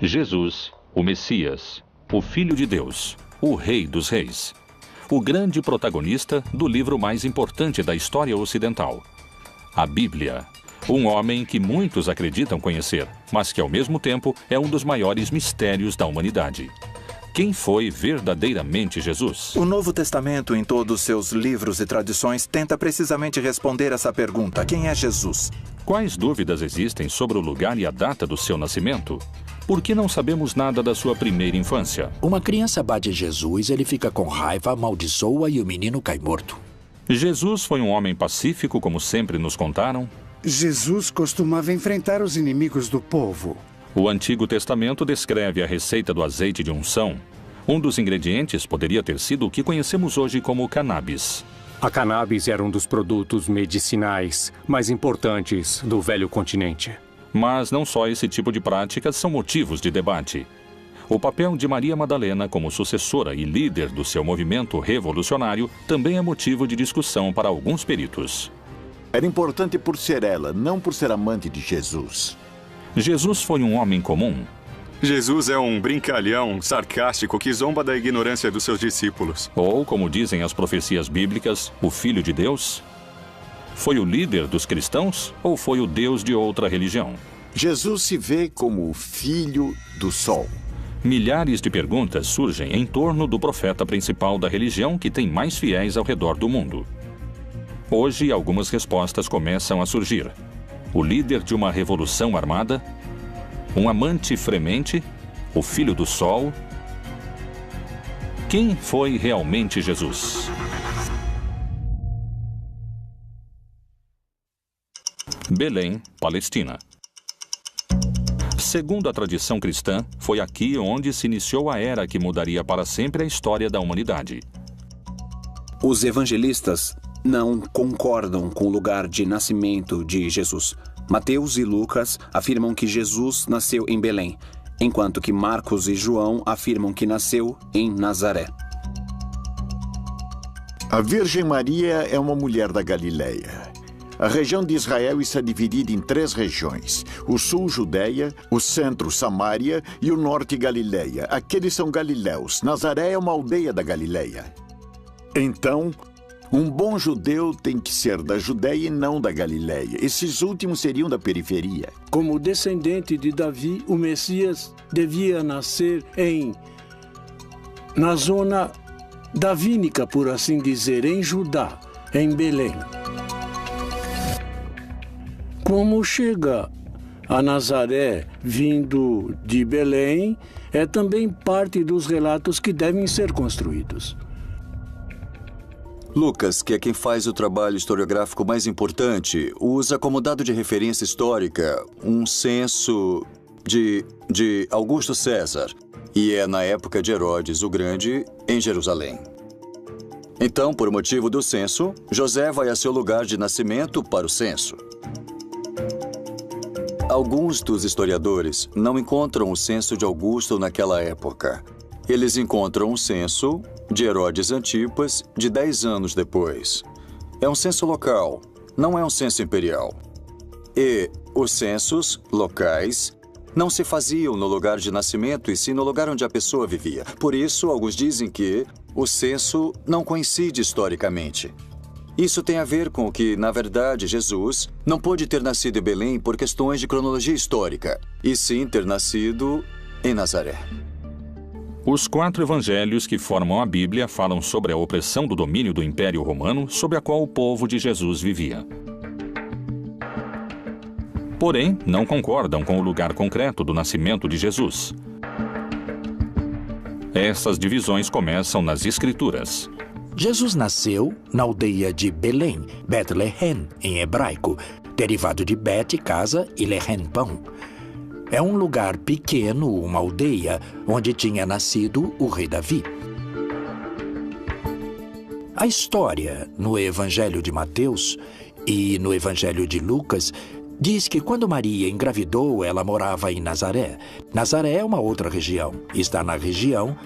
Jesus, o Messias, o Filho de Deus, o Rei dos Reis. O grande protagonista do livro mais importante da história ocidental, a Bíblia. Um homem que muitos acreditam conhecer, mas que ao mesmo tempo é um dos maiores mistérios da humanidade. Quem foi verdadeiramente Jesus? O Novo Testamento, em todos seus livros e tradições, tenta precisamente responder essa pergunta: quem é Jesus? Quais dúvidas existem sobre o lugar e a data do seu nascimento? Por que não sabemos nada da sua primeira infância? Uma criança bate Jesus, ele fica com raiva, amaldiçoa e o menino cai morto. Jesus foi um homem pacífico, como sempre nos contaram? Jesus costumava enfrentar os inimigos do povo. O Antigo Testamento descreve a receita do azeite de unção. Um dos ingredientes poderia ter sido o que conhecemos hoje como cannabis. A cannabis era um dos produtos medicinais mais importantes do velho continente. Mas não só esse tipo de práticas são motivos de debate. O papel de Maria Madalena como sucessora e líder do seu movimento revolucionário também é motivo de discussão para alguns peritos. Era importante por ser ela, não por ser amante de Jesus. Jesus foi um homem comum? Jesus é um brincalhão sarcástico que zomba da ignorância dos seus discípulos. Ou, como dizem as profecias bíblicas, o Filho de Deus? Foi o líder dos cristãos ou foi o Deus de outra religião? Jesus se vê como o filho do sol. Milhares de perguntas surgem em torno do profeta principal da religião que tem mais fiéis ao redor do mundo. Hoje, algumas respostas começam a surgir. O líder de uma revolução armada? Um amante fremente? O filho do sol? Quem foi realmente Jesus? Belém, Palestina. Segundo a tradição cristã, foi aqui onde se iniciou a era que mudaria para sempre a história da humanidade. Os evangelistas não concordam com o lugar de nascimento de Jesus. Mateus e Lucas afirmam que Jesus nasceu em Belém, enquanto que Marcos e João afirmam que nasceu em Nazaré. A Virgem Maria é uma mulher da Galileia. A região de Israel está dividida em 3 regiões: o sul, Judeia, o centro, Samária e o norte, Galileia. Aqueles são galileus. Nazaré é uma aldeia da Galileia. Então, um bom judeu tem que ser da Judeia e não da Galileia. Esses últimos seriam da periferia. Como descendente de Davi, o Messias devia nascer na zona davínica, por assim dizer, em Judá, em Belém. Como chega a Nazaré vindo de Belém, é também parte dos relatos que devem ser construídos. Lucas, que é quem faz o trabalho historiográfico mais importante, usa como dado de referência histórica um censo de Augusto César, e é na época de Herodes o Grande, em Jerusalém. Então, por motivo do censo, José vai a seu lugar de nascimento para o censo. Alguns dos historiadores não encontram o censo de Augusto naquela época. Eles encontram um censo de Herodes Antipas de 10 anos depois. É um censo local, não é um censo imperial. E os censos locais não se faziam no lugar de nascimento, e sim no lugar onde a pessoa vivia. Por isso, alguns dizem que o censo não coincide historicamente. Isso tem a ver com que, na verdade, Jesus não pôde ter nascido em Belém por questões de cronologia histórica, e sim ter nascido em Nazaré. Os 4 evangelhos que formam a Bíblia falam sobre a opressão do domínio do Império Romano sobre a qual o povo de Jesus vivia. Porém, não concordam com o lugar concreto do nascimento de Jesus. Essas divisões começam nas Escrituras. Jesus nasceu na aldeia de Belém, Bethlehem, em hebraico, derivado de Bet, casa, e Lehem, pão. É um lugar pequeno, uma aldeia, onde tinha nascido o rei Davi. A história no Evangelho de Mateus e no Evangelho de Lucas diz que quando Maria engravidou, ela morava em Nazaré. Nazaré é uma outra região, está na região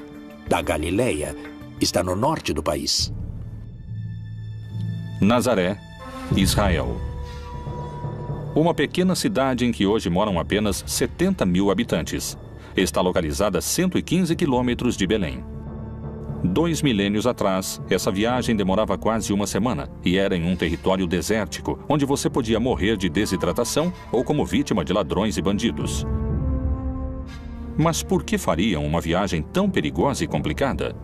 da Galileia. Está no norte do país. Nazaré, Israel. Uma pequena cidade em que hoje moram apenas 70 mil habitantes. está localizada a 115 quilômetros de Belém. 2 milênios atrás, essa viagem demorava quase uma semana e era em um território desértico, onde você podia morrer de desidratação ou como vítima de ladrões e bandidos. Mas por que fariam uma viagem tão perigosa e complicada?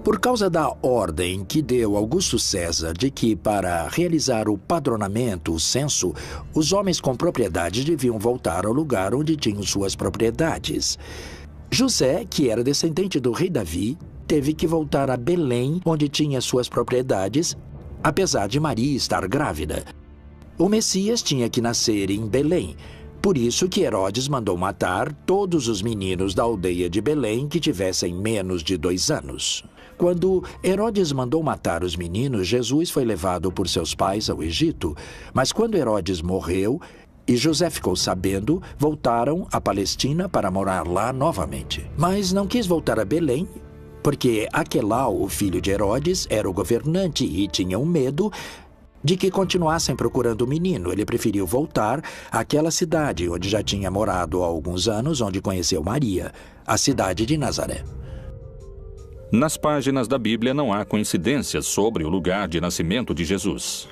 Por causa da ordem que deu Augusto César de que, para realizar o padronamento, o censo, os homens com propriedades deviam voltar ao lugar onde tinham suas propriedades. José, que era descendente do rei Davi, teve que voltar a Belém, onde tinha suas propriedades, apesar de Maria estar grávida. O Messias tinha que nascer em Belém. Por isso que Herodes mandou matar todos os meninos da aldeia de Belém que tivessem menos de 2 anos. Quando Herodes mandou matar os meninos, Jesus foi levado por seus pais ao Egito. Mas quando Herodes morreu e José ficou sabendo, voltaram à Palestina para morar lá novamente. Mas não quis voltar a Belém, porque Aquelau, o filho de Herodes, era o governante e tinha um medo de que continuassem procurando o menino. Ele preferiu voltar àquela cidade onde já tinha morado há alguns anos, onde conheceu Maria, a cidade de Nazaré. Nas páginas da Bíblia não há coincidências sobre o lugar de nascimento de Jesus.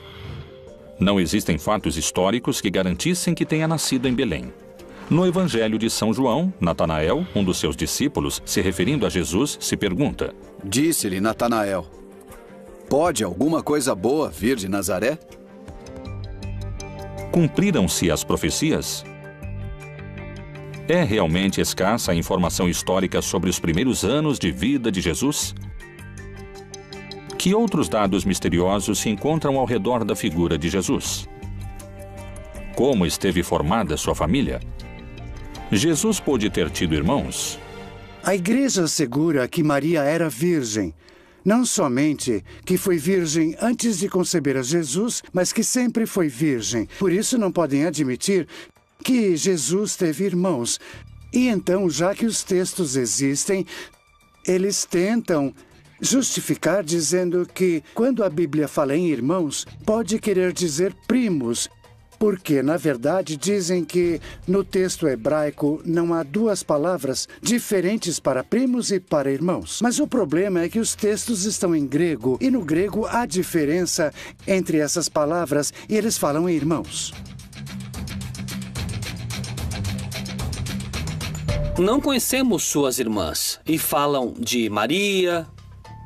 Não existem fatos históricos que garantissem que tenha nascido em Belém. No Evangelho de São João, Natanael, um dos seus discípulos, se referindo a Jesus, se pergunta: Disse-lhe Natanael: Pode alguma coisa boa vir de Nazaré? Cumpriram-se as profecias? É realmente escassa a informação histórica sobre os primeiros anos de vida de Jesus? Que outros dados misteriosos se encontram ao redor da figura de Jesus? Como esteve formada sua família? Jesus pôde ter tido irmãos? A igreja assegura que Maria era virgem. Não somente que foi virgem antes de conceber a Jesus, mas que sempre foi virgem. Por isso não podem admitir que Jesus teve irmãos. E então, já que os textos existem, eles tentam justificar dizendo que, quando a Bíblia fala em irmãos, pode querer dizer primos, porque, na verdade, dizem que no texto hebraico não há 2 palavras diferentes para primos e para irmãos. Mas o problema é que os textos estão em grego, e no grego há diferença entre essas palavras, e eles falam em irmãos. Não conhecemos suas irmãs, e falam de Maria,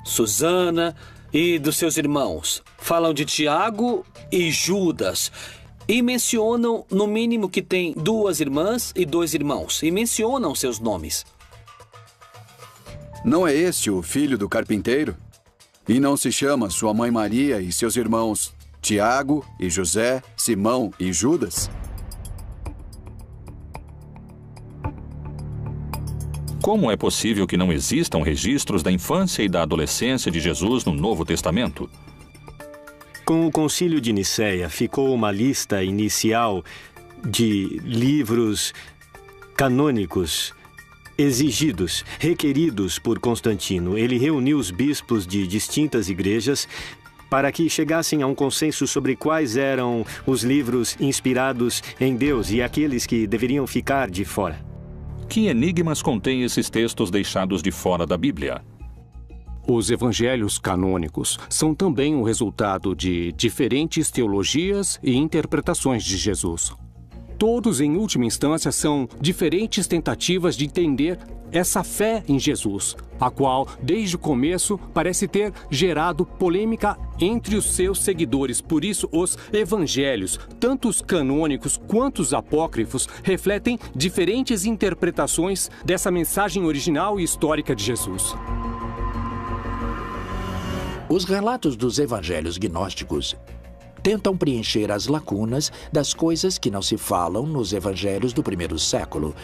Susana e dos seus irmãos. Falam de Tiago e Judas. E mencionam, no mínimo, que tem 2 irmãs e 2 irmãos. E mencionam seus nomes. Não é este o filho do carpinteiro? E não se chama sua mãe Maria e seus irmãos Tiago e José, Simão e Judas? Como é possível que não existam registros da infância e da adolescência de Jesus no Novo Testamento? Com o Concílio de Nicéia, ficou uma lista inicial de livros canônicos exigidos, requeridos por Constantino. Ele reuniu os bispos de distintas igrejas para que chegassem a um consenso sobre quais eram os livros inspirados em Deus e aqueles que deveriam ficar de fora. Que enigmas contêm esses textos deixados de fora da Bíblia? Os evangelhos canônicos são também o resultado de diferentes teologias e interpretações de Jesus. Todos, em última instância, são diferentes tentativas de entender essa fé em Jesus, a qual, desde o começo, parece ter gerado polêmica entre os seus seguidores. Por isso, os evangelhos, tanto os canônicos quanto os apócrifos, refletem diferentes interpretações dessa mensagem original e histórica de Jesus. Os relatos dos evangelhos gnósticos tentam preencher as lacunas das coisas que não se falam nos evangelhos do primeiro século.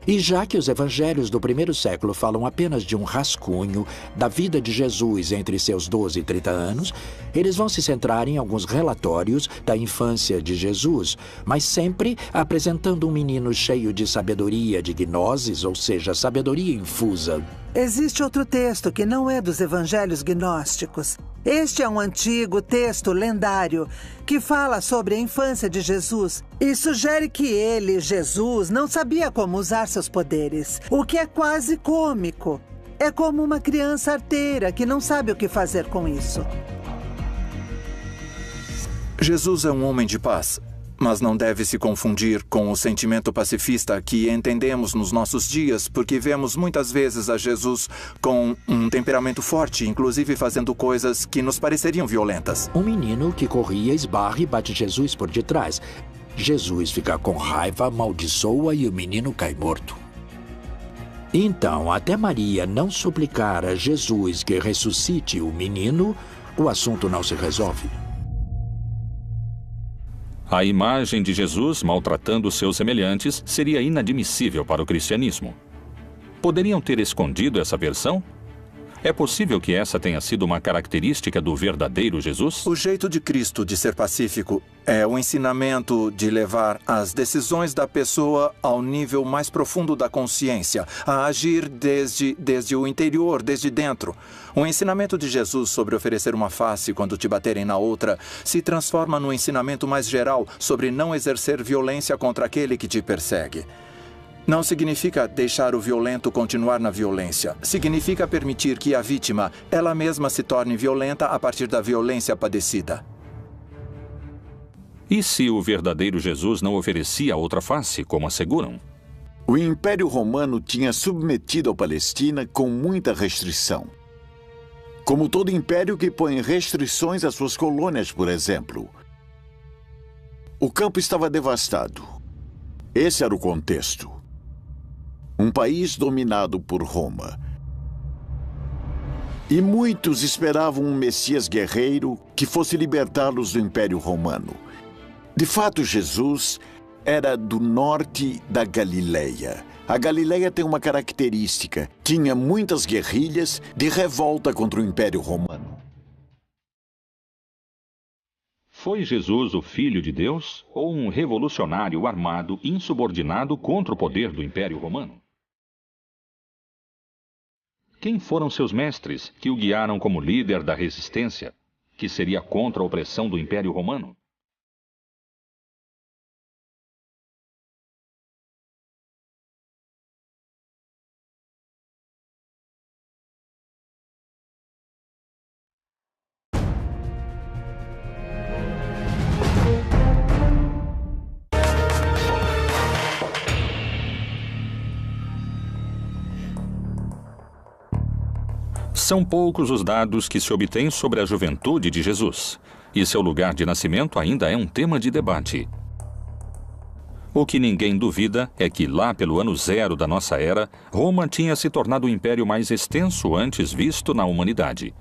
E já que os evangelhos do primeiro século falam apenas de um rascunho da vida de Jesus entre seus 12 e 30 anos, eles vão se centrar em alguns relatórios da infância de Jesus, mas sempre apresentando um menino cheio de sabedoria de gnoses, ou seja, sabedoria infusa. Existe outro texto que não é dos evangelhos gnósticos. Este é um antigo texto lendário que fala sobre a infância de Jesus e sugere que ele, Jesus, não sabia como usar seus poderes, o que é quase cômico. É como uma criança arteira que não sabe o que fazer com isso. Jesus é um homem de paz, mas não deve se confundir com o sentimento pacifista que entendemos nos nossos dias, porque vemos muitas vezes a Jesus com um temperamento forte, inclusive fazendo coisas que nos pareceriam violentas. Um menino que corria, esbarra e bate Jesus por detrás. Jesus fica com raiva, amaldiçoa e o menino cai morto. Então, até Maria não suplicar a Jesus que ressuscite o menino, o assunto não se resolve. A imagem de Jesus maltratando seus semelhantes seria inadmissível para o cristianismo. Poderiam ter escondido essa versão? É possível que essa tenha sido uma característica do verdadeiro Jesus? O jeito de Cristo de ser pacífico é o ensinamento de levar as decisões da pessoa ao nível mais profundo da consciência, a agir desde o interior, desde dentro. O ensinamento de Jesus sobre oferecer uma face quando te baterem na outra se transforma no ensinamento mais geral sobre não exercer violência contra aquele que te persegue. Não significa deixar o violento continuar na violência. Significa permitir que a vítima, ela mesma, se torne violenta a partir da violência padecida. E se o verdadeiro Jesus não oferecia outra face, como asseguram? O Império Romano tinha submetido a Palestina com muita restrição. Como todo império que põe restrições às suas colônias, por exemplo. O campo estava devastado. Esse era o contexto. Um país dominado por Roma. E muitos esperavam um Messias guerreiro que fosse libertá-los do Império Romano. De fato, Jesus era do norte da Galileia. A Galileia tem uma característica: tinha muitas guerrilhas de revolta contra o Império Romano. Foi Jesus o Filho de Deus ou um revolucionário armado insubordinado contra o poder do Império Romano? Quem foram seus mestres que o guiaram como líder da resistência, que seria contra a opressão do Império Romano? São poucos os dados que se obtêm sobre a juventude de Jesus, e seu lugar de nascimento ainda é um tema de debate. O que ninguém duvida é que lá pelo ano 0 da nossa era, Roma tinha se tornado o império mais extenso antes visto na humanidade.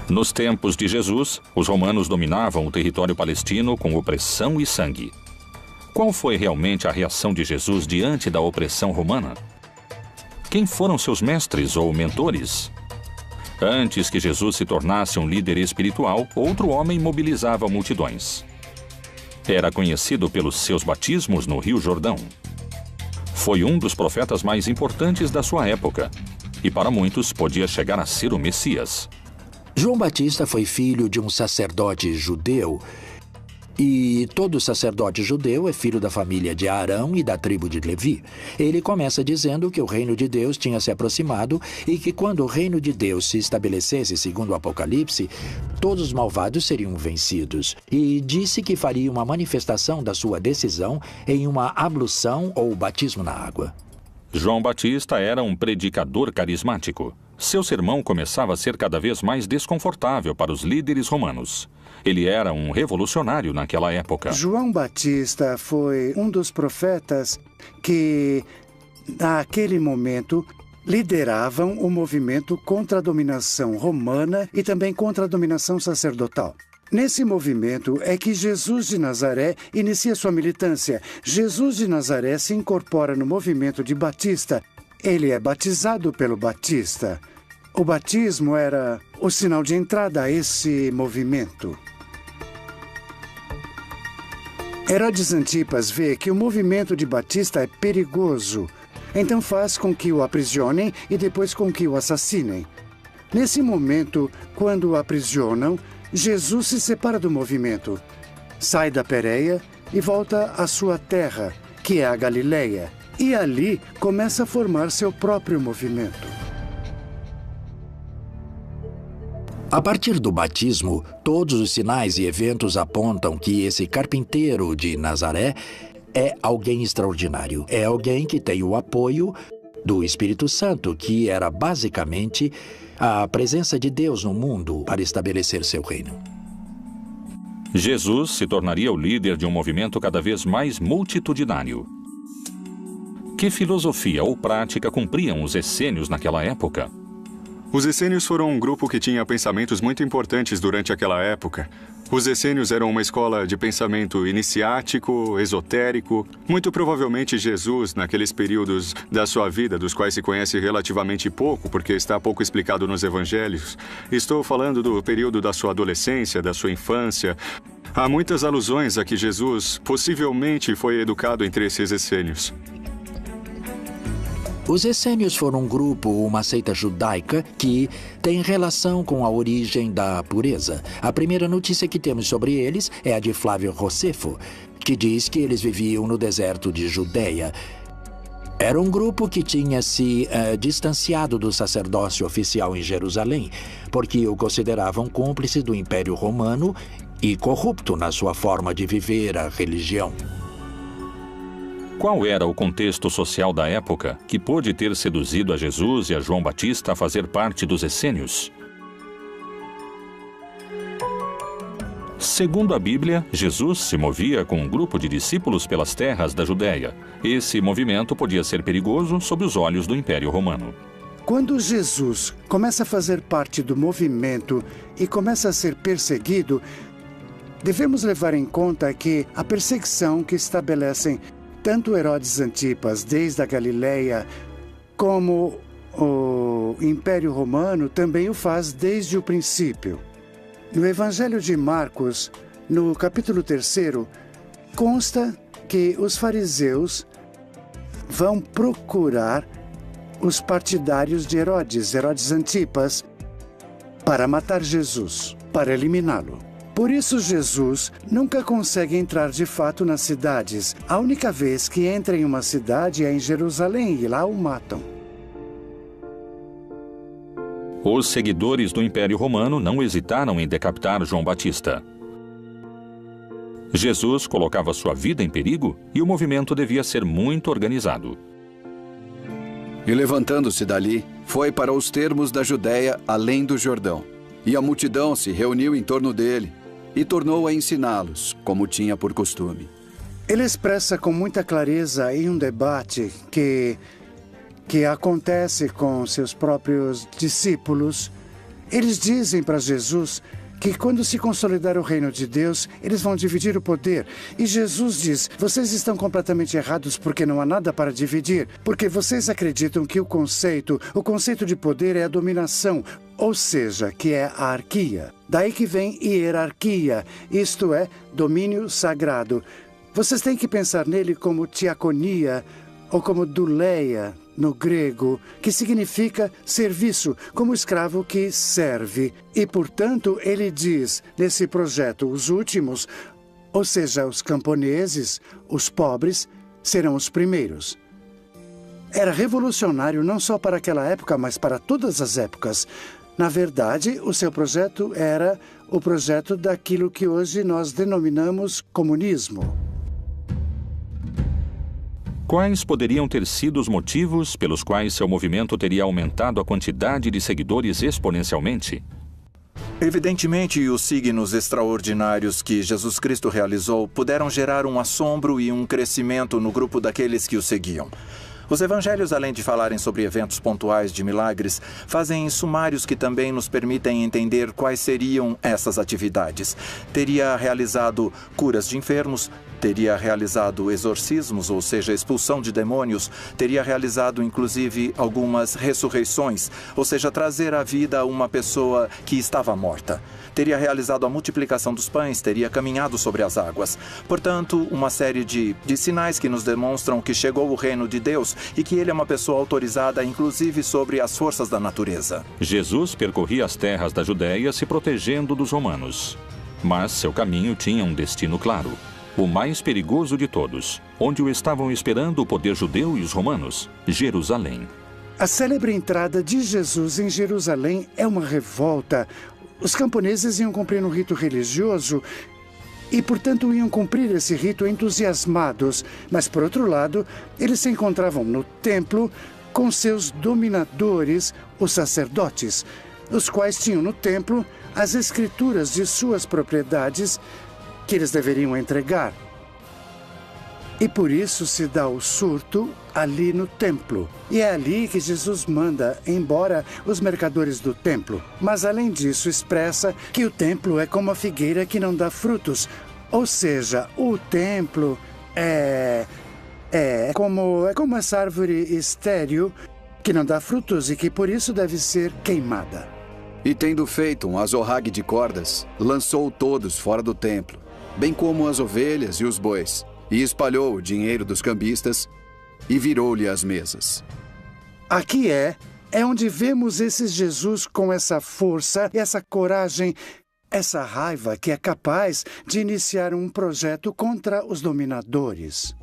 Nos tempos de Jesus, os romanos dominavam o território palestino com opressão e sangue. Qual foi realmente a reação de Jesus diante da opressão romana? Quem foram seus mestres ou mentores? Antes que Jesus se tornasse um líder espiritual, outro homem mobilizava multidões. Era conhecido pelos seus batismos no Rio Jordão. Foi um dos profetas mais importantes da sua época, e para muitos podia chegar a ser o Messias. João Batista foi filho de um sacerdote judeu, e todo sacerdote judeu é filho da família de Arão e da tribo de Levi. Ele começa dizendo que o reino de Deus tinha se aproximado e que quando o reino de Deus se estabelecesse, segundo o Apocalipse, todos os malvados seriam vencidos. E disse que faria uma manifestação da sua decisão em uma ablução ou batismo na água. João Batista era um predicador carismático. Seu sermão começava a ser cada vez mais desconfortável para os líderes romanos. Ele era um revolucionário naquela época. João Batista foi um dos profetas que, naquele momento, lideravam o movimento contra a dominação romana e também contra a dominação sacerdotal. Nesse movimento é que Jesus de Nazaré inicia sua militância. Jesus de Nazaré se incorpora no movimento de Batista. Ele é batizado pelo Batista. O batismo era o sinal de entrada a esse movimento. Herodes Antipas vê que o movimento de Batista é perigoso, então faz com que o aprisionem e depois com que o assassinem. Nesse momento, quando o aprisionam, Jesus se separa do movimento, sai da Pérea e volta à sua terra, que é a Galileia, e ali começa a formar seu próprio movimento. A partir do batismo, todos os sinais e eventos apontam que esse carpinteiro de Nazaré é alguém extraordinário. É alguém que tem o apoio do Espírito Santo, que era basicamente a presença de Deus no mundo para estabelecer seu reino. Jesus se tornaria o líder de um movimento cada vez mais multitudinário. Que filosofia ou prática cumpriam os essênios naquela época? Os essênios foram um grupo que tinha pensamentos muito importantes durante aquela época. Os essênios eram uma escola de pensamento iniciático, esotérico. Muito provavelmente Jesus, naqueles períodos da sua vida, dos quais se conhece relativamente pouco, porque está pouco explicado nos evangelhos. Estou falando do período da sua adolescência, da sua infância. Há muitas alusões a que Jesus possivelmente foi educado entre esses essênios. Os essênios foram um grupo, uma seita judaica, que tem relação com a origem da pureza. A primeira notícia que temos sobre eles é a de Flávio Josefo, que diz que eles viviam no deserto de Judeia. Era um grupo que tinha se distanciado do sacerdócio oficial em Jerusalém, porque o consideravam cúmplice do Império Romano e corrupto na sua forma de viver a religião. Qual era o contexto social da época que pôde ter seduzido a Jesus e a João Batista a fazer parte dos essênios? Segundo a Bíblia, Jesus se movia com um grupo de discípulos pelas terras da Judéia. Esse movimento podia ser perigoso sob os olhos do Império Romano. Quando Jesus começa a fazer parte do movimento e começa a ser perseguido, devemos levar em conta que a perseguição que estabelecem tanto Herodes Antipas, desde a Galileia, como o Império Romano, também o faz desde o princípio. No Evangelho de Marcos, no capítulo 3, consta que os fariseus vão procurar os partidários de Herodes Antipas, para matar Jesus, para eliminá-lo. Por isso, Jesus nunca consegue entrar de fato nas cidades. A única vez que entra em uma cidade é em Jerusalém e lá o matam. Os seguidores do Império Romano não hesitaram em decapitar João Batista. Jesus colocava sua vida em perigo e o movimento devia ser muito organizado. E levantando-se dali, foi para os termos da Judéia, além do Jordão. E a multidão se reuniu em torno dele e tornou a ensiná-los, como tinha por costume. Ele expressa com muita clareza em um debate que acontece com seus próprios discípulos. Eles dizem para Jesus que quando se consolidar o reino de Deus, eles vão dividir o poder. E Jesus diz, vocês estão completamente errados porque não há nada para dividir. Porque vocês acreditam que o conceito de poder é a dominação, ou seja, que é a arquia. Daí que vem hierarquia, isto é, domínio sagrado. Vocês têm que pensar nele como diaconia ou como douleia, no grego, que significa serviço, como escravo que serve. E, portanto, ele diz, nesse projeto, os últimos, ou seja, os camponeses, os pobres, serão os primeiros. Era revolucionário não só para aquela época, mas para todas as épocas. Na verdade, o seu projeto era o projeto daquilo que hoje nós denominamos comunismo. Quais poderiam ter sido os motivos pelos quais seu movimento teria aumentado a quantidade de seguidores exponencialmente? Evidentemente, os signos extraordinários que Jesus Cristo realizou puderam gerar um assombro e um crescimento no grupo daqueles que o seguiam. Os evangelhos, além de falarem sobre eventos pontuais de milagres, fazem sumários que também nos permitem entender quais seriam essas atividades. Teria realizado curas de enfermos, teria realizado exorcismos, ou seja, expulsão de demônios, teria realizado inclusive algumas ressurreições, ou seja, trazer à vida uma pessoa que estava morta. Teria realizado a multiplicação dos pães, teria caminhado sobre as águas. Portanto, uma série de sinais que nos demonstram que chegou o reino de Deus e que ele é uma pessoa autorizada, inclusive sobre as forças da natureza. Jesus percorria as terras da Judéia se protegendo dos romanos. Mas seu caminho tinha um destino claro. O mais perigoso de todos, onde o estavam esperando o poder judeu e os romanos, Jerusalém. A célebre entrada de Jesus em Jerusalém é uma revolta. Os camponeses iam cumprir um rito religioso e, portanto, iam cumprir esse rito entusiasmados. Mas, por outro lado, eles se encontravam no templo com seus dominadores, os sacerdotes, os quais tinham no templo as escrituras de suas propriedades que eles deveriam entregar. E por isso se dá o surto ali no templo. E é ali que Jesus manda embora os mercadores do templo. Mas além disso expressa que o templo é como a figueira que não dá frutos. Ou seja, o templo é como essa árvore estéril que não dá frutos e que por isso deve ser queimada. E tendo feito um azorrague de cordas, lançou todos fora do templo, bem como as ovelhas e os bois, e espalhou o dinheiro dos cambistas e virou-lhe as mesas. Aqui é onde vemos esse Jesus com essa força, essa coragem, essa raiva que é capaz de iniciar um projeto contra os dominadores.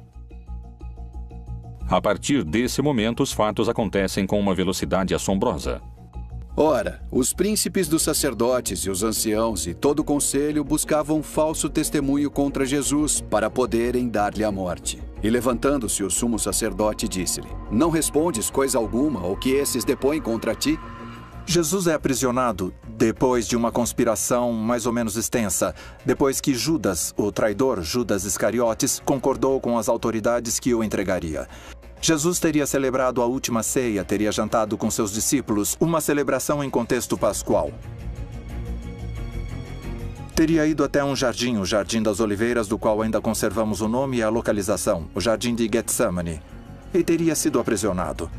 A partir desse momento, os fatos acontecem com uma velocidade assombrosa. Ora, os príncipes dos sacerdotes e os anciãos e todo o conselho buscavam falso testemunho contra Jesus para poderem dar-lhe a morte. E levantando-se o sumo sacerdote, disse-lhe: Não respondes coisa alguma ao que esses depõem contra ti? Jesus é aprisionado depois de uma conspiração mais ou menos extensa, depois que Judas, o traidor Judas Iscariotes, concordou com as autoridades que o entregaria. Jesus teria celebrado a última ceia, teria jantado com seus discípulos, uma celebração em contexto pascual. Teria ido até um jardim, o Jardim das Oliveiras, do qual ainda conservamos o nome e a localização, o Jardim de Getsemane, e teria sido aprisionado.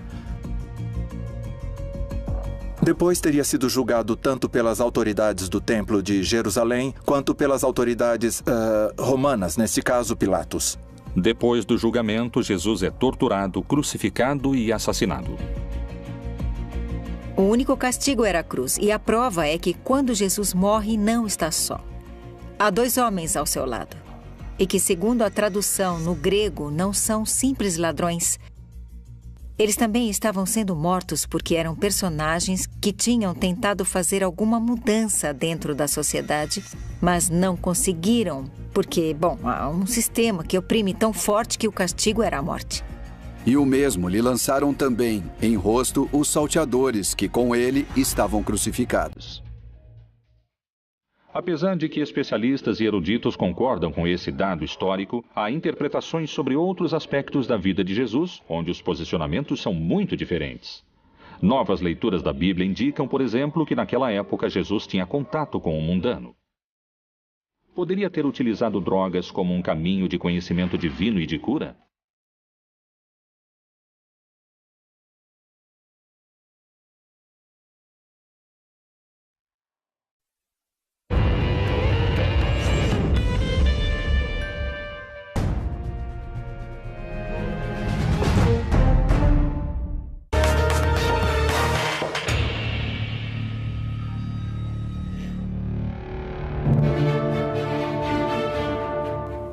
Depois teria sido julgado tanto pelas autoridades do Templo de Jerusalém, quanto pelas autoridades romanas, nesse caso Pilatos. Depois do julgamento, Jesus é torturado, crucificado e assassinado. O único castigo era a cruz, e a prova é que quando Jesus morre, não está só. Há 2 homens ao seu lado, e que, segundo a tradução no grego, não são simples ladrões. Eles também estavam sendo mortos porque eram personagens que tinham tentado fazer alguma mudança dentro da sociedade, mas não conseguiram, porque, há um sistema que oprime tão forte que o castigo era a morte. E o mesmo lhe lançaram também em rosto os salteadores que com ele estavam crucificados. Apesar de que especialistas e eruditos concordam com esse dado histórico, há interpretações sobre outros aspectos da vida de Jesus, onde os posicionamentos são muito diferentes. Novas leituras da Bíblia indicam, por exemplo, que naquela época Jesus tinha contato com o mundano. Poderia ter utilizado drogas como um caminho de conhecimento divino e de cura?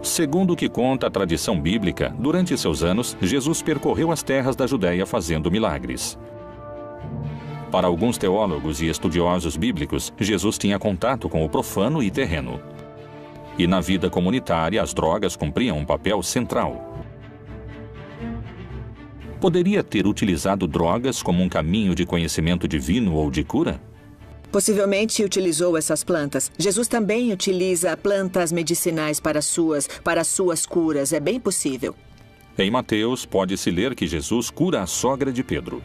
Segundo o que conta a tradição bíblica, durante seus anos, Jesus percorreu as terras da Judéia fazendo milagres. Para alguns teólogos e estudiosos bíblicos, Jesus tinha contato com o profano e terreno. E na vida comunitária, as drogas cumpriam um papel central. Poderia ter utilizado drogas como um caminho de conhecimento divino ou de cura? Possivelmente utilizou essas plantas. Jesus também utiliza plantas medicinais para suas curas. É bem possível. Em Mateus, pode-se ler que Jesus cura a sogra de Pedro.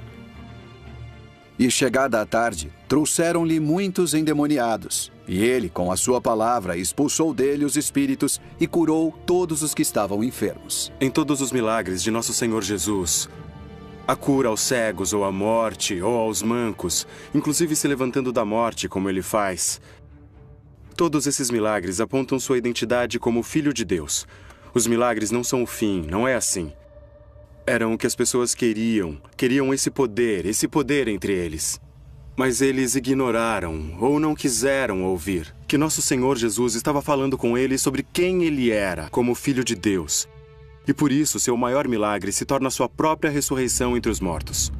E chegada a tarde, trouxeram-lhe muitos endemoniados. E ele, com a sua palavra, expulsou dele os espíritos e curou todos os que estavam enfermos. Em todos os milagres de nosso Senhor Jesus, a cura aos cegos, ou à morte, ou aos mancos, inclusive se levantando da morte, como ele faz. Todos esses milagres apontam sua identidade como Filho de Deus. Os milagres não são o fim, não é assim. Eram o que as pessoas queriam esse poder entre eles. Mas eles ignoraram ou não quiseram ouvir que nosso Senhor Jesus estava falando com eles sobre quem ele era como Filho de Deus. E por isso, seu maior milagre se torna sua própria ressurreição entre os mortos.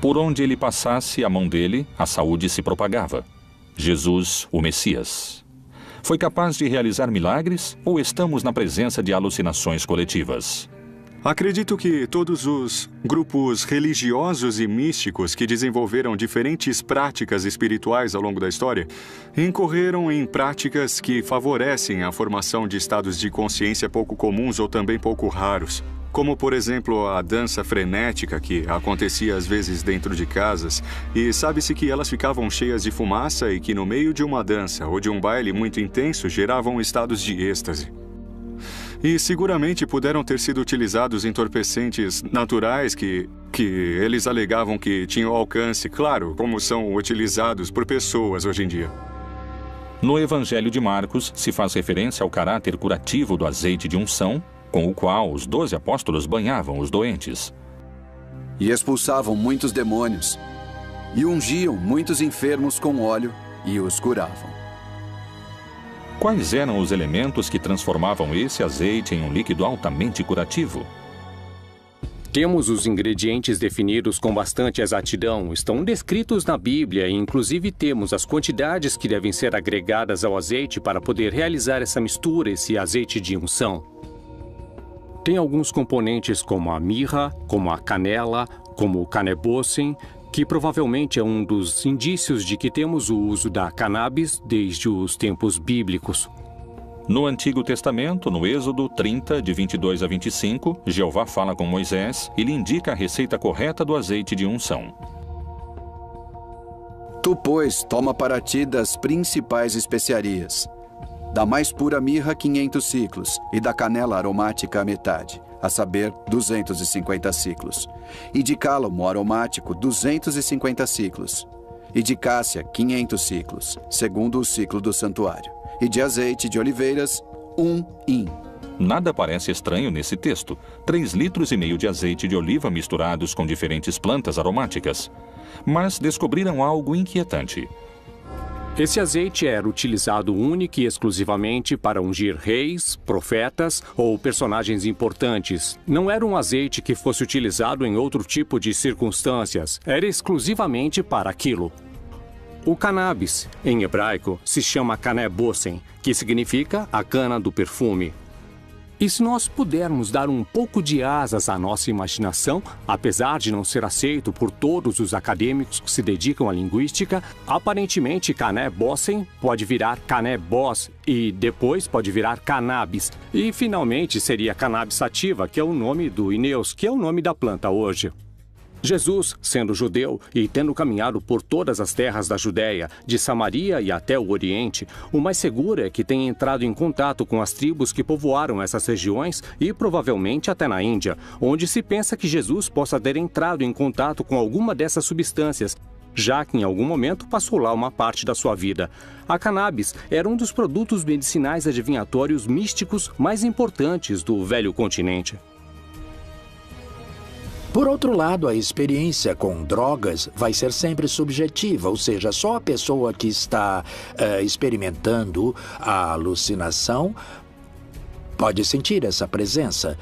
Por onde ele passasse a mão dele, a saúde se propagava. Jesus, o Messias. Foi capaz de realizar milagres ou estamos na presença de alucinações coletivas? Acredito que todos os grupos religiosos e místicos que desenvolveram diferentes práticas espirituais ao longo da história incorreram em práticas que favorecem a formação de estados de consciência pouco comuns ou também pouco raros. Como, por exemplo, a dança frenética que acontecia às vezes dentro de casas, e sabe-se que elas ficavam cheias de fumaça e que no meio de uma dança ou de um baile muito intenso geravam estados de êxtase. E seguramente puderam ter sido utilizados entorpecentes naturais que eles alegavam que tinham alcance, claro, como são utilizados por pessoas hoje em dia. No Evangelho de Marcos, se faz referência ao caráter curativo do azeite de unção, com o qual os 12 apóstolos banhavam os doentes. E expulsavam muitos demônios, e ungiam muitos enfermos com óleo, e os curavam. Quais eram os elementos que transformavam esse azeite em um líquido altamente curativo? Temos os ingredientes definidos com bastante exatidão, estão descritos na Bíblia e inclusive temos as quantidades que devem ser agregadas ao azeite para poder realizar essa mistura, esse azeite de unção. Tem alguns componentes como a mirra, como a canela, como o canebossem, que provavelmente é um dos indícios de que temos o uso da cannabis desde os tempos bíblicos. No Antigo Testamento, no Êxodo 30, de 22 a 25, Jeová fala com Moisés e lhe indica a receita correta do azeite de unção. Tu, pois, toma para ti das principais especiarias. Da mais pura mirra, 500 ciclos, e da canela aromática a metade, a saber, 250 ciclos. E de cálamo aromático, 250 ciclos. E de cássia, 500 ciclos, segundo o ciclo do santuário. E de azeite de oliveiras, 1 hin. Nada parece estranho nesse texto. 3,5 litros de azeite de oliva misturados com diferentes plantas aromáticas. Mas descobriram algo inquietante. Esse azeite era utilizado única e exclusivamente para ungir reis, profetas ou personagens importantes. Não era um azeite que fosse utilizado em outro tipo de circunstâncias. Era exclusivamente para aquilo. O cannabis, em hebraico, se chama canebossem, que significa a cana do perfume. E se nós pudermos dar um pouco de asas à nossa imaginação, apesar de não ser aceito por todos os acadêmicos que se dedicam à linguística, aparentemente canebossem pode virar canebós e depois pode virar cannabis. E finalmente seria cannabis sativa, que é o nome do Ineus, que é o nome da planta hoje. Jesus, sendo judeu e tendo caminhado por todas as terras da Judéia, de Samaria e até o Oriente, o mais seguro é que tenha entrado em contato com as tribos que povoaram essas regiões e provavelmente até na Índia, onde se pensa que Jesus possa ter entrado em contato com alguma dessas substâncias, já que em algum momento passou lá uma parte da sua vida. A cannabis era um dos produtos medicinais adivinhatórios místicos mais importantes do velho continente. Por outro lado, a experiência com drogas vai ser sempre subjetiva, ou seja, só a pessoa que está experimentando a alucinação pode sentir essa presença.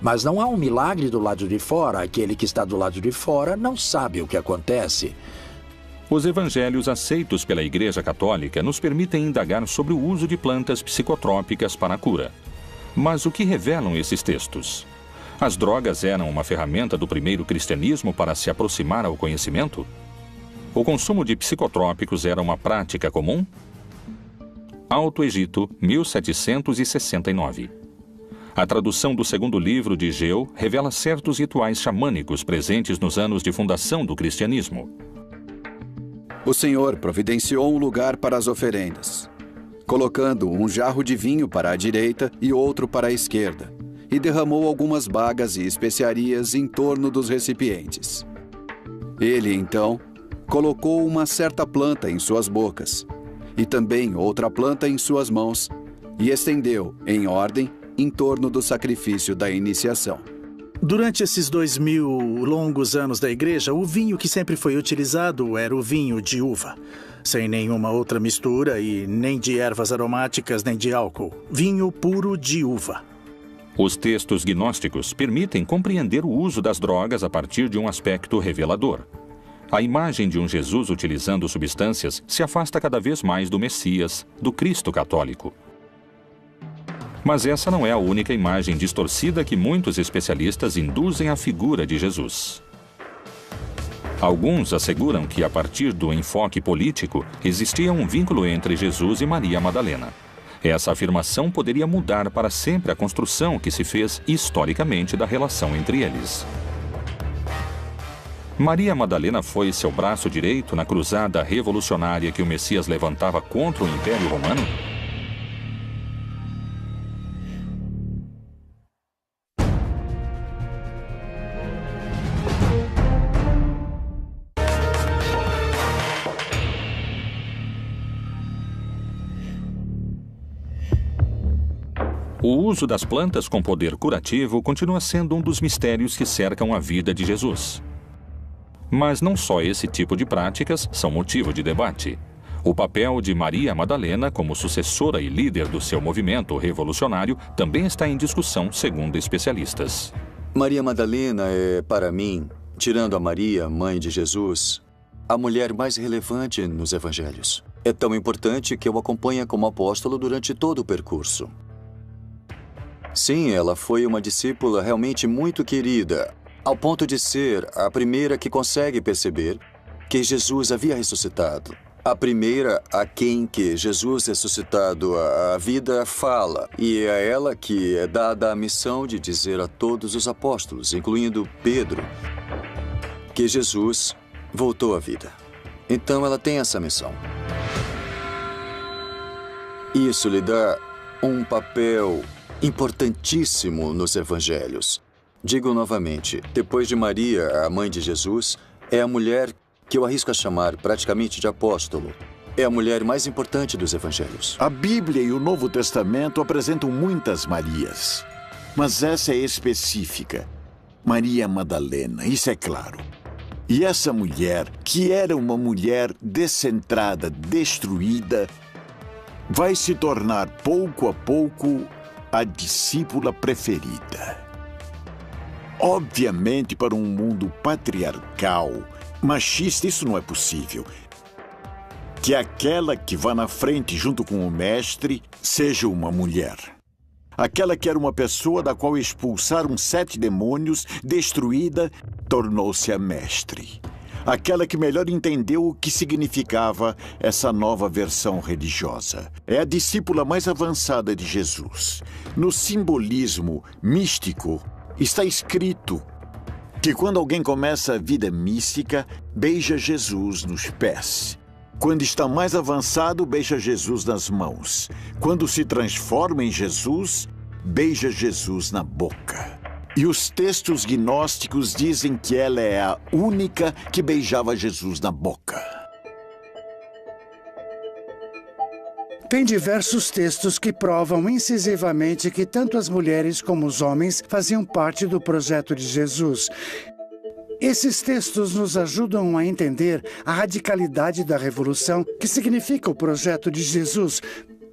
Mas não há um milagre do lado de fora, aquele que está do lado de fora não sabe o que acontece. Os evangelhos aceitos pela Igreja Católica nos permitem indagar sobre o uso de plantas psicotrópicas para a cura. Mas o que revelam esses textos? As drogas eram uma ferramenta do primeiro cristianismo para se aproximar ao conhecimento? O consumo de psicotrópicos era uma prática comum? Alto Egito, 1769. A tradução do segundo livro de Geu revela certos rituais xamânicos presentes nos anos de fundação do cristianismo. O Senhor providenciou um lugar para as oferendas, colocando um jarro de vinho para a direita e outro para a esquerda, e derramou algumas bagas e especiarias em torno dos recipientes. Ele, então, colocou uma certa planta em suas bocas, e também outra planta em suas mãos, e estendeu, em ordem, em torno do sacrifício da iniciação. Durante esses 2000 longos anos da igreja, o vinho que sempre foi utilizado era o vinho de uva, sem nenhuma outra mistura e nem de ervas aromáticas nem de álcool. Vinho puro de uva. Os textos gnósticos permitem compreender o uso das drogas a partir de um aspecto revelador. A imagem de um Jesus utilizando substâncias se afasta cada vez mais do Messias, do Cristo católico. Mas essa não é a única imagem distorcida que muitos especialistas induzem à figura de Jesus. Alguns asseguram que, a partir do enfoque político, existia um vínculo entre Jesus e Maria Madalena. Essa afirmação poderia mudar para sempre a construção que se fez historicamente da relação entre eles. Maria Madalena foi seu braço direito na cruzada revolucionária que o Messias levantava contra o Império Romano? O uso das plantas com poder curativo continua sendo um dos mistérios que cercam a vida de Jesus. Mas não só esse tipo de práticas são motivo de debate. O papel de Maria Madalena como sucessora e líder do seu movimento revolucionário também está em discussão, segundo especialistas. Maria Madalena é, para mim, tirando a Maria, mãe de Jesus, a mulher mais relevante nos evangelhos. É tão importante que eu acompanho como apóstolo durante todo o percurso. Sim, ela foi uma discípula realmente muito querida, ao ponto de ser a primeira que consegue perceber que Jesus havia ressuscitado. A primeira a quem que Jesus ressuscitado a vida fala, e é a ela que é dada a missão de dizer a todos os apóstolos, incluindo Pedro, que Jesus voltou à vida. Então ela tem essa missão. Isso lhe dá um papel importantíssimo nos evangelhos. Digo novamente, depois de Maria, a mãe de Jesus, é a mulher que eu arrisco a chamar praticamente de apóstolo. É a mulher mais importante dos evangelhos. A Bíblia e o Novo Testamento apresentam muitas Marias, mas essa é específica. Maria Madalena, isso é claro. E essa mulher, que era uma mulher descentrada, destruída, vai se tornar pouco a pouco a discípula preferida. Obviamente, para um mundo patriarcal, machista, isso não é possível. Que aquela que vá na frente junto com o mestre seja uma mulher. Aquela que era uma pessoa da qual expulsaram 7 demônios, destruída, tornou-se a mestre. Aquela que melhor entendeu o que significava essa nova versão religiosa. É a discípula mais avançada de Jesus. No simbolismo místico, está escrito que quando alguém começa a vida mística, beija Jesus nos pés. Quando está mais avançado, beija Jesus nas mãos. Quando se transforma em Jesus, beija Jesus na boca. E os textos gnósticos dizem que ela é a única que beijava Jesus na boca. Tem diversos textos que provam incisivamente que tanto as mulheres como os homens faziam parte do projeto de Jesus. Esses textos nos ajudam a entender a radicalidade da revolução que significa o projeto de Jesus,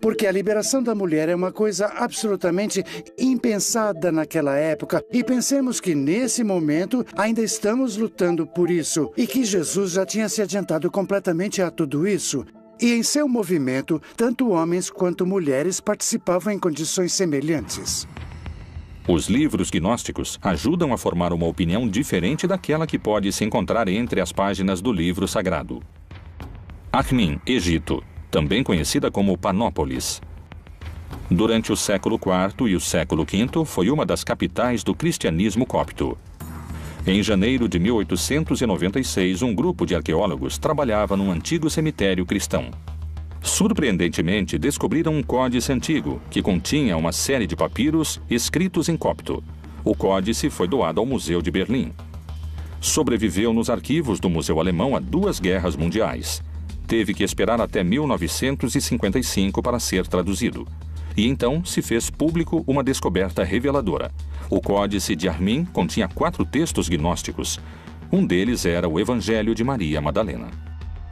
porque a liberação da mulher é uma coisa absolutamente impensada naquela época. E pensemos que, nesse momento, ainda estamos lutando por isso. E que Jesus já tinha se adiantado completamente a tudo isso. E em seu movimento, tanto homens quanto mulheres participavam em condições semelhantes. Os livros gnósticos ajudam a formar uma opinião diferente daquela que pode se encontrar entre as páginas do livro sagrado. Akhmin, Egito, também conhecida como Panópolis. Durante o século IV e o século V, foi uma das capitais do cristianismo copto. Em janeiro de 1896, um grupo de arqueólogos trabalhava num antigo cemitério cristão. Surpreendentemente, descobriram um códice antigo, que continha uma série de papiros escritos em copto. O códice foi doado ao Museu de Berlim. Sobreviveu nos arquivos do Museu Alemão a 2 guerras mundiais. Teve que esperar até 1955 para ser traduzido. E então se fez público uma descoberta reveladora. O Códice de Armin continha 4 textos gnósticos. Um deles era o Evangelho de Maria Madalena.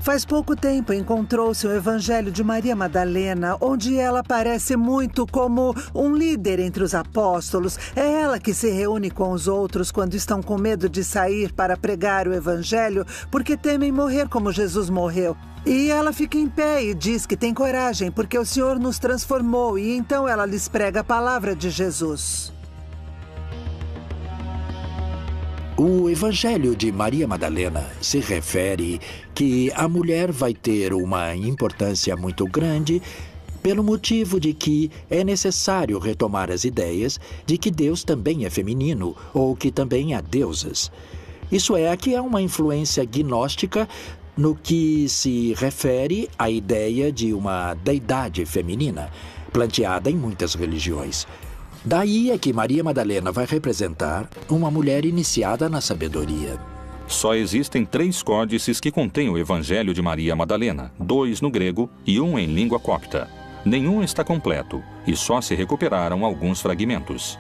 Faz pouco tempo encontrou-se o Evangelho de Maria Madalena, onde ela aparece muito como um líder entre os apóstolos. É ela que se reúne com os outros quando estão com medo de sair para pregar o Evangelho, porque temem morrer como Jesus morreu. E ela fica em pé e diz que tem coragem, porque o Senhor nos transformou, e então ela lhes prega a palavra de Jesus. O Evangelho de Maria Madalena se refere que a mulher vai ter uma importância muito grande pelo motivo de que é necessário retomar as ideias de que Deus também é feminino ou que também há deusas. Isso é, aqui há uma influência gnóstica no que se refere à ideia de uma deidade feminina, planteada em muitas religiões. Daí é que Maria Madalena vai representar uma mulher iniciada na sabedoria. Só existem 3 códices que contêm o Evangelho de Maria Madalena, 2 no grego e 1 em língua copta. Nenhum está completo e só se recuperaram alguns fragmentos.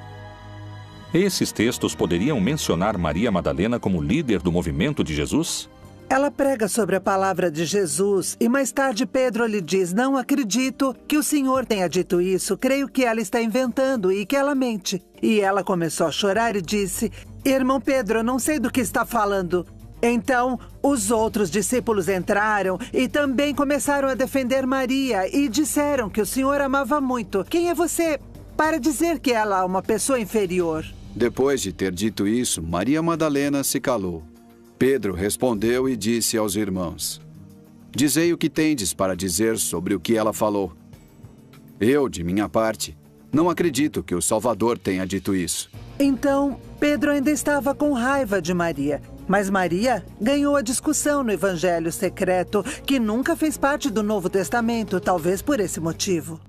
Esses textos poderiam mencionar Maria Madalena como líder do movimento de Jesus? Ela prega sobre a palavra de Jesus e mais tarde Pedro lhe diz: não acredito que o Senhor tenha dito isso, creio que ela está inventando e que ela mente. E ela começou a chorar e disse: irmão Pedro, eu não sei do que está falando. Então, os outros discípulos entraram e também começaram a defender Maria e disseram que o Senhor amava muito. Quem é você para dizer que ela é uma pessoa inferior? Depois de ter dito isso, Maria Madalena se calou. Pedro respondeu e disse aos irmãos: dizei o que tendes para dizer sobre o que ela falou. Eu, de minha parte, não acredito que o Salvador tenha dito isso. Então, Pedro ainda estava com raiva de Maria. Mas Maria ganhou a discussão no Evangelho secreto, que nunca fez parte do Novo Testamento, talvez por esse motivo.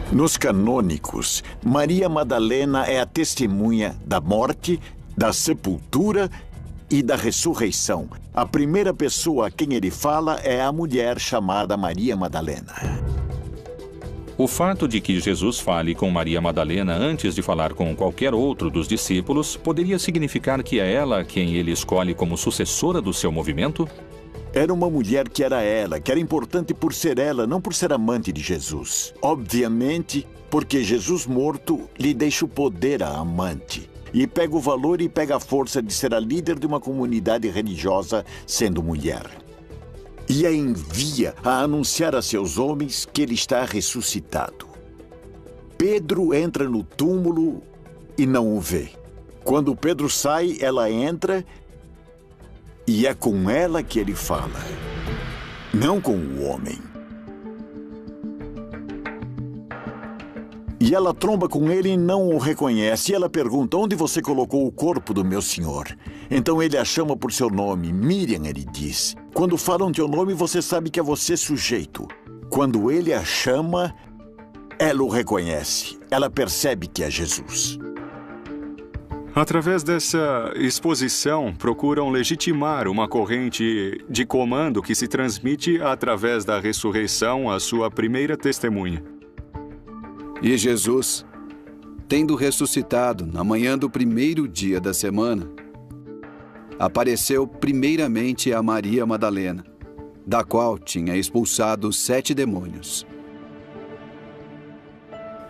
Nos canônicos, Maria Madalena é a testemunha da morte, da sepultura e da ressurreição. A primeira pessoa a quem ele fala é a mulher chamada Maria Madalena. O fato de que Jesus fale com Maria Madalena antes de falar com qualquer outro dos discípulos poderia significar que é ela quem ele escolhe como sucessora do seu movimento? Era uma mulher que era importante por ser ela, não por ser amante de Jesus. Obviamente, porque Jesus morto lhe deixa o poder à amante. E pega o valor e pega a força de ser a líder de uma comunidade religiosa sendo mulher. E a envia a anunciar a seus homens que ele está ressuscitado. Pedro entra no túmulo e não o vê. Quando Pedro sai, ela entra e é com ela que ele fala, não com o homem. E ela tromba com ele e não o reconhece. E ela pergunta: onde você colocou o corpo do meu senhor? Então ele a chama por seu nome. Miriam, ele diz. Quando falam teu nome, você sabe que é você sujeito. Quando ele a chama, ela o reconhece. Ela percebe que é Jesus. Através dessa exposição, procuram legitimar uma corrente de comando que se transmite através da ressurreição à sua primeira testemunha. E Jesus, tendo ressuscitado na manhã do primeiro dia da semana, apareceu primeiramente a Maria Madalena, da qual tinha expulsado 7 demônios.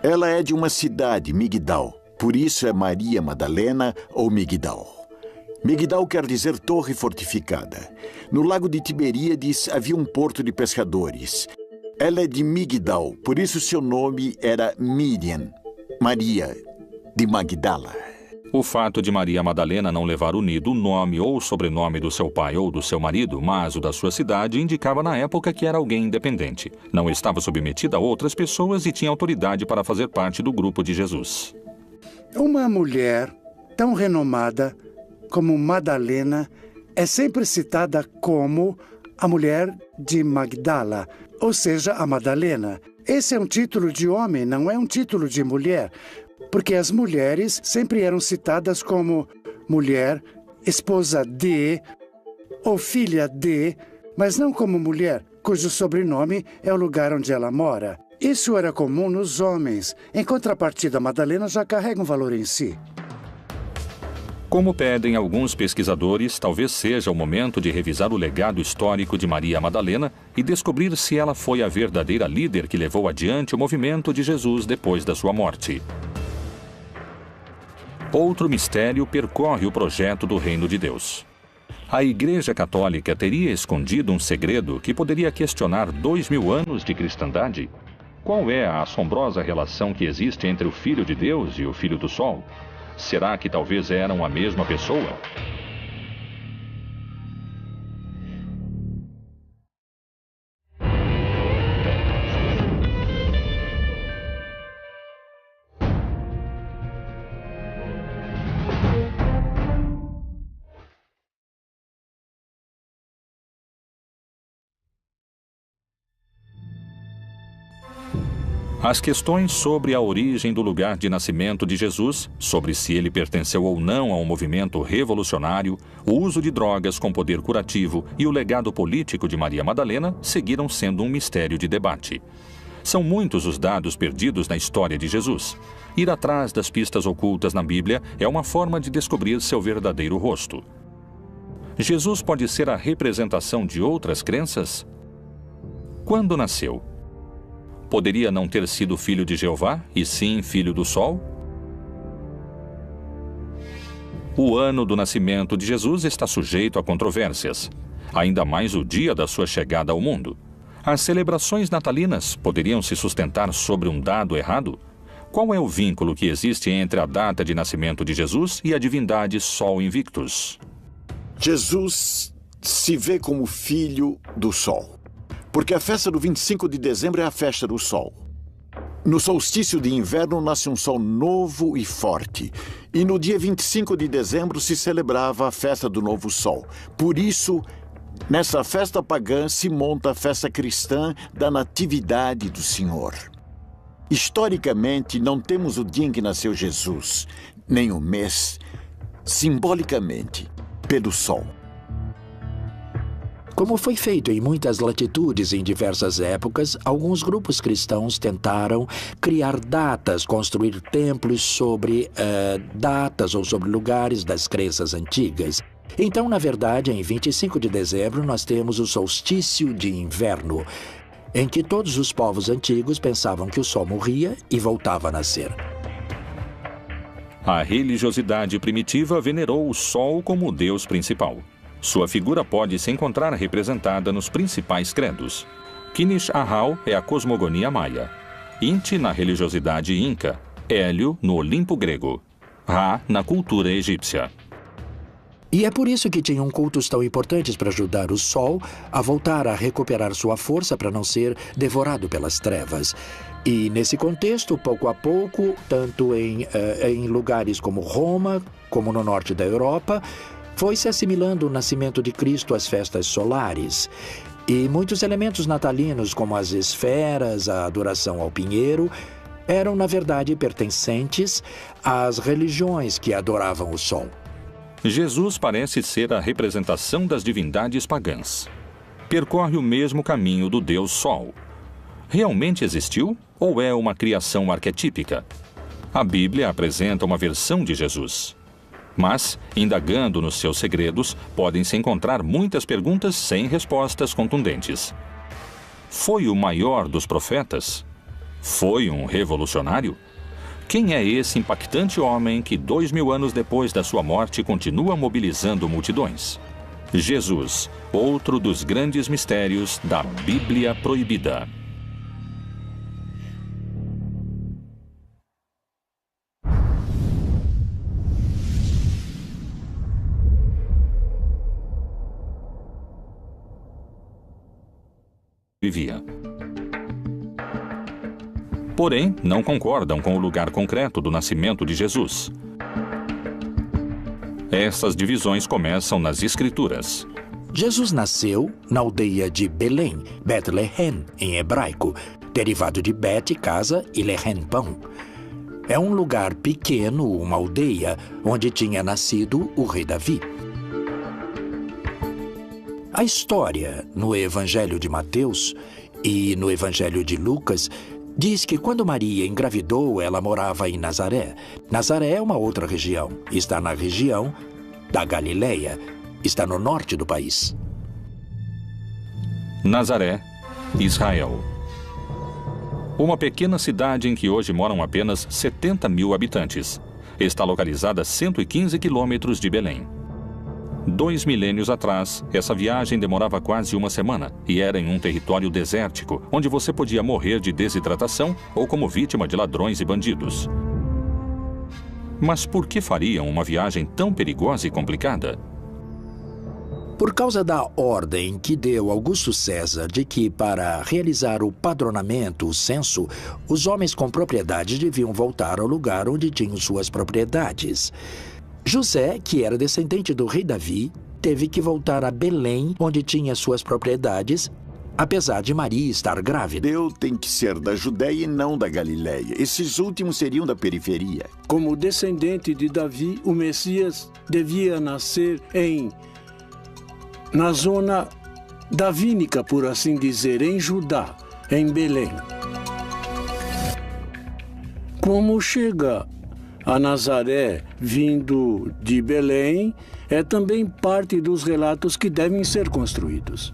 Ela é de uma cidade, Migdal. Por isso é Maria Madalena ou Migdal. Migdal quer dizer torre fortificada. No lago de Tiberíades havia um porto de pescadores. Ela é de Migdal, por isso seu nome era Miriam, Maria de Magdala. O fato de Maria Madalena não levar unido o nome ou o sobrenome do seu pai ou do seu marido, mas o da sua cidade, indicava na época que era alguém independente. Não estava submetida a outras pessoas e tinha autoridade para fazer parte do grupo de Jesus. Uma mulher tão renomada como Madalena é sempre citada como a mulher de Magdala, ou seja, a Madalena. Esse é um título de homem, não é um título de mulher, porque as mulheres sempre eram citadas como mulher, esposa de ou filha de, mas não como mulher, cujo sobrenome é o lugar onde ela mora. Isso era comum nos homens. Em contrapartida, Madalena já carrega um valor em si. Como pedem alguns pesquisadores, talvez seja o momento de revisar o legado histórico de Maria Madalena e descobrir se ela foi a verdadeira líder que levou adiante o movimento de Jesus depois da sua morte. Outro mistério percorre o projeto do Reino de Deus. A Igreja Católica teria escondido um segredo que poderia questionar 2000 anos de cristandade? Qual é a assombrosa relação que existe entre o Filho de Deus e o Filho do Sol? Será que talvez eram a mesma pessoa? As questões sobre a origem do lugar de nascimento de Jesus, sobre se ele pertenceu ou não a um movimento revolucionário, o uso de drogas com poder curativo e o legado político de Maria Madalena seguiram sendo um mistério de debate. São muitos os dados perdidos na história de Jesus. Ir atrás das pistas ocultas na Bíblia é uma forma de descobrir seu verdadeiro rosto. Jesus pode ser a representação de outras crenças? Quando nasceu? Poderia não ter sido filho de Jeová, e sim filho do Sol? O ano do nascimento de Jesus está sujeito a controvérsias, ainda mais o dia da sua chegada ao mundo. As celebrações natalinas poderiam se sustentar sobre um dado errado? Qual é o vínculo que existe entre a data de nascimento de Jesus e a divindade Sol Invictus? Jesus se vê como filho do Sol. Porque a festa do 25 de dezembro é a festa do sol. No solstício de inverno nasce um sol novo e forte. E no dia 25 de dezembro se celebrava a festa do novo sol. Por isso, nessa festa pagã se monta a festa cristã da Natividade do Senhor. Historicamente, não temos o dia em que nasceu Jesus, nem o mês, simbolicamente, pelo sol. Como foi feito em muitas latitudes em diversas épocas, alguns grupos cristãos tentaram criar datas, construir templos sobre datas ou sobre lugares das crenças antigas. Então, na verdade, em 25 de dezembro, nós temos o solstício de inverno, em que todos os povos antigos pensavam que o sol morria e voltava a nascer. A religiosidade primitiva venerou o sol como o deus principal. Sua figura pode se encontrar representada nos principais credos. Kinish Ahau é a cosmogonia maia, Inti na religiosidade inca, Hélio no Olimpo grego, Ra na cultura egípcia. E é por isso que tinham cultos tão importantes para ajudar o sol a voltar a recuperar sua força para não ser devorado pelas trevas. E nesse contexto, pouco a pouco, tanto em lugares como Roma, como no norte da Europa, foi se assimilando o nascimento de Cristo às festas solares. E muitos elementos natalinos, como as esferas, a adoração ao pinheiro, eram, na verdade, pertencentes às religiões que adoravam o sol. Jesus parece ser a representação das divindades pagãs. Percorre o mesmo caminho do Deus Sol. Realmente existiu ou é uma criação arquetípica? A Bíblia apresenta uma versão de Jesus. Mas, indagando nos seus segredos, podem-se encontrar muitas perguntas sem respostas contundentes. Foi o maior dos profetas? Foi um revolucionário? Quem é esse impactante homem que 2000 anos depois da sua morte continua mobilizando multidões? Jesus, outro dos grandes mistérios da Bíblia Proibida. vivia. Porém, não concordam com o lugar concreto do nascimento de Jesus. Essas divisões começam nas Escrituras. Jesus nasceu na aldeia de Belém, Bethlehem, em hebraico, derivado de Bet, casa, e Lehem, pão. É um lugar pequeno, uma aldeia, onde tinha nascido o rei Davi. A história, no Evangelho de Mateus e no Evangelho de Lucas, diz que quando Maria engravidou, ela morava em Nazaré. Nazaré é uma outra região. Está na região da Galileia. Está no norte do país. Nazaré, Israel. Uma pequena cidade em que hoje moram apenas 70 mil habitantes. Está localizada a 115 quilômetros de Belém. 2 milênios atrás, essa viagem demorava quase uma semana e era em um território desértico, onde você podia morrer de desidratação ou como vítima de ladrões e bandidos. Mas por que fariam uma viagem tão perigosa e complicada? Por causa da ordem que deu Augusto César de que, para realizar o padronamento, o censo, os homens com propriedades deviam voltar ao lugar onde tinham suas propriedades. José, que era descendente do rei Davi, teve que voltar a Belém, onde tinha suas propriedades, apesar de Maria estar grávida. Deus tem que ser da Judéia e não da Galileia. Esses últimos seriam da periferia. Como descendente de Davi, o Messias devia nascer na zona davínica, por assim dizer, em Judá, em Belém. Como chega a Nazaré vindo de Belém, é também parte dos relatos que devem ser construídos.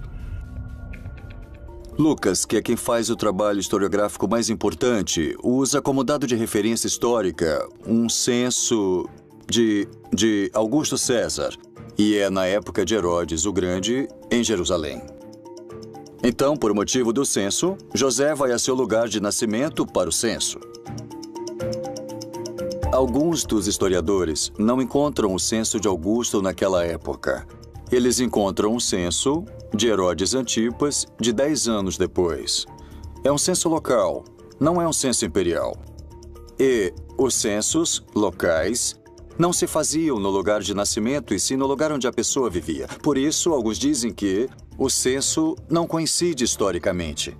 Lucas, que é quem faz o trabalho historiográfico mais importante, usa como dado de referência histórica um censo de Augusto César, e é na época de Herodes o Grande, em Jerusalém. Então, por motivo do censo, José vai a seu lugar de nascimento para o censo. Alguns dos historiadores não encontram o censo de Augusto naquela época. Eles encontram o censo de Herodes Antipas de 10 anos depois. É um censo local, não é um censo imperial. E os censos locais não se faziam no lugar de nascimento e sim no lugar onde a pessoa vivia. Por isso, alguns dizem que o censo não coincide historicamente.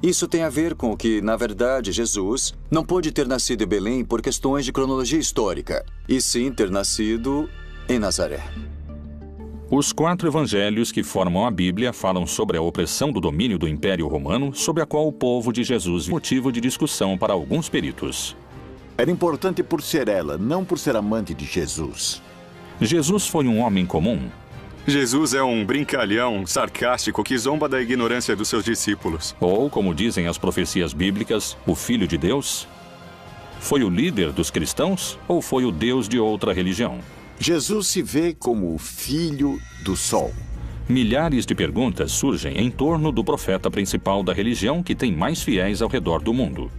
Isso tem a ver com que, na verdade, Jesus não pôde ter nascido em Belém por questões de cronologia histórica, e sim ter nascido em Nazaré. Os 4 evangelhos que formam a Bíblia falam sobre a opressão do domínio do Império Romano, sobre a qual o povo de Jesus é motivo de discussão para alguns peritos. Era importante por ser ela, não por ser amante de Jesus. Jesus foi um homem comum. Jesus é um brincalhão sarcástico que zomba da ignorância dos seus discípulos. Ou, como dizem as profecias bíblicas, o Filho de Deus? Foi o líder dos cristãos ou foi o Deus de outra religião? Jesus se vê como o Filho do Sol. Milhares de perguntas surgem em torno do profeta principal da religião que tem mais fiéis ao redor do mundo.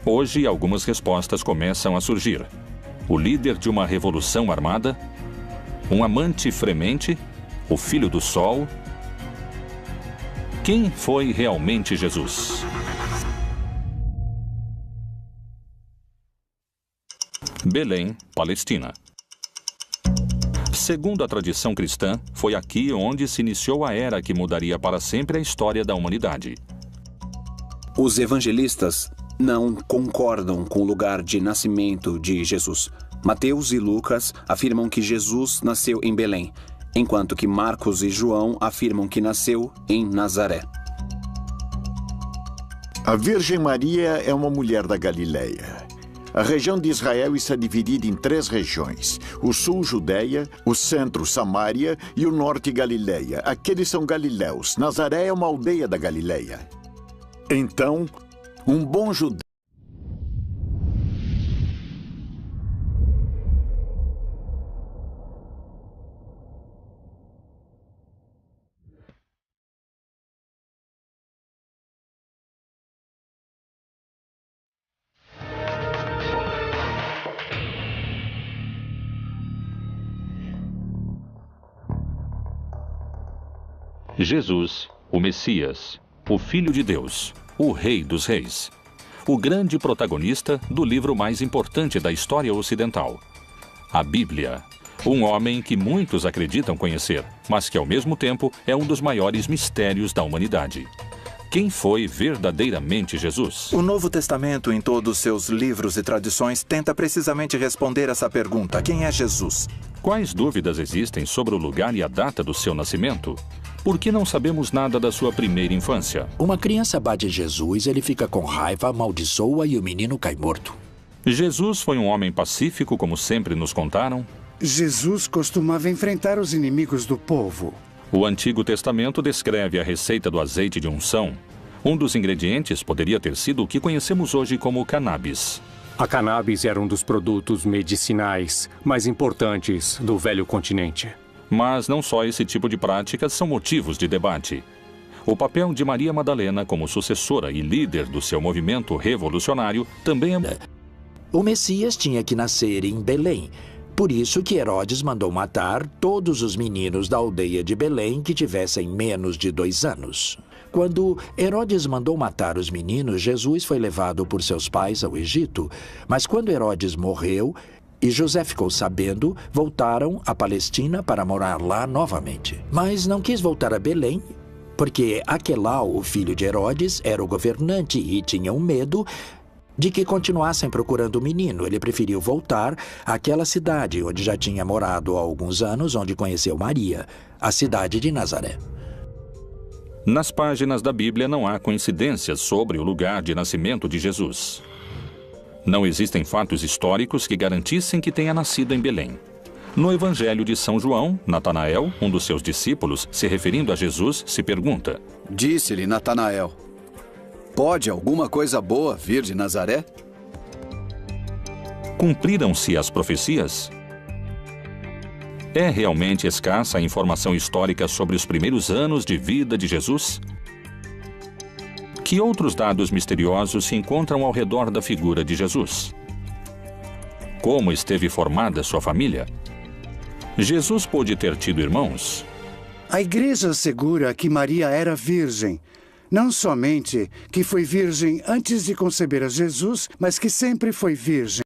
Hoje, algumas respostas começam a surgir. O líder de uma revolução armada? Um amante fremente? O Filho do Sol? Quem foi realmente Jesus? Belém, Palestina. Segundo a tradição cristã, foi aqui onde se iniciou a era que mudaria para sempre a história da humanidade. Os evangelistas não concordam com o lugar de nascimento de Jesus. Mateus e Lucas afirmam que Jesus nasceu em Belém, enquanto que Marcos e João afirmam que nasceu em Nazaré. A Virgem Maria é uma mulher da Galileia. A região de Israel está dividida em 3 regiões: o sul, Judéia, o centro, Samaria e o norte, Galileia. Aqueles são galileus. Nazaré é uma aldeia da Galileia. Então, um bom judeu Jesus, o Messias, o Filho de Deus, o Rei dos Reis. O grande protagonista do livro mais importante da história ocidental. A Bíblia. Um homem que muitos acreditam conhecer, mas que ao mesmo tempo é um dos maiores mistérios da humanidade. Quem foi verdadeiramente Jesus? O Novo Testamento, em todos seus livros e tradições, tenta precisamente responder essa pergunta: quem é Jesus? Quais dúvidas existem sobre o lugar e a data do seu nascimento? Por que não sabemos nada da sua primeira infância? Uma criança bate Jesus, ele fica com raiva, amaldiçoa e o menino cai morto. Jesus foi um homem pacífico, como sempre nos contaram? Jesus costumava enfrentar os inimigos do povo. O Antigo Testamento descreve a receita do azeite de unção. Um dos ingredientes poderia ter sido o que conhecemos hoje como cannabis. A cannabis era um dos produtos medicinais mais importantes do velho continente. Mas não só esse tipo de práticas são motivos de debate. O papel de Maria Madalena como sucessora e líder do seu movimento revolucionário também é... O Messias tinha que nascer em Belém. Por isso que Herodes mandou matar todos os meninos da aldeia de Belém que tivessem menos de 2 anos. Quando Herodes mandou matar os meninos, Jesus foi levado por seus pais ao Egito. Mas quando Herodes morreu e José ficou sabendo, voltaram à Palestina para morar lá novamente. Mas não quis voltar a Belém, porque Aquelau, o filho de Herodes, era o governante e tinham medo de que continuassem procurando o menino. Ele preferiu voltar àquela cidade onde já tinha morado há alguns anos, onde conheceu Maria, a cidade de Nazaré. Nas páginas da Bíblia não há coincidências sobre o lugar de nascimento de Jesus. Não existem fatos históricos que garantissem que tenha nascido em Belém. No Evangelho de São João, Natanael, um dos seus discípulos, se referindo a Jesus, se pergunta: Disse-lhe Natanael: Pode alguma coisa boa vir de Nazaré? Cumpriram-se as profecias? É realmente escassa a informação histórica sobre os primeiros anos de vida de Jesus? Que outros dados misteriosos se encontram ao redor da figura de Jesus? Como esteve formada sua família? Jesus pôde ter tido irmãos? A igreja assegura que Maria era virgem. Não somente que foi virgem antes de conceber a Jesus, mas que sempre foi virgem.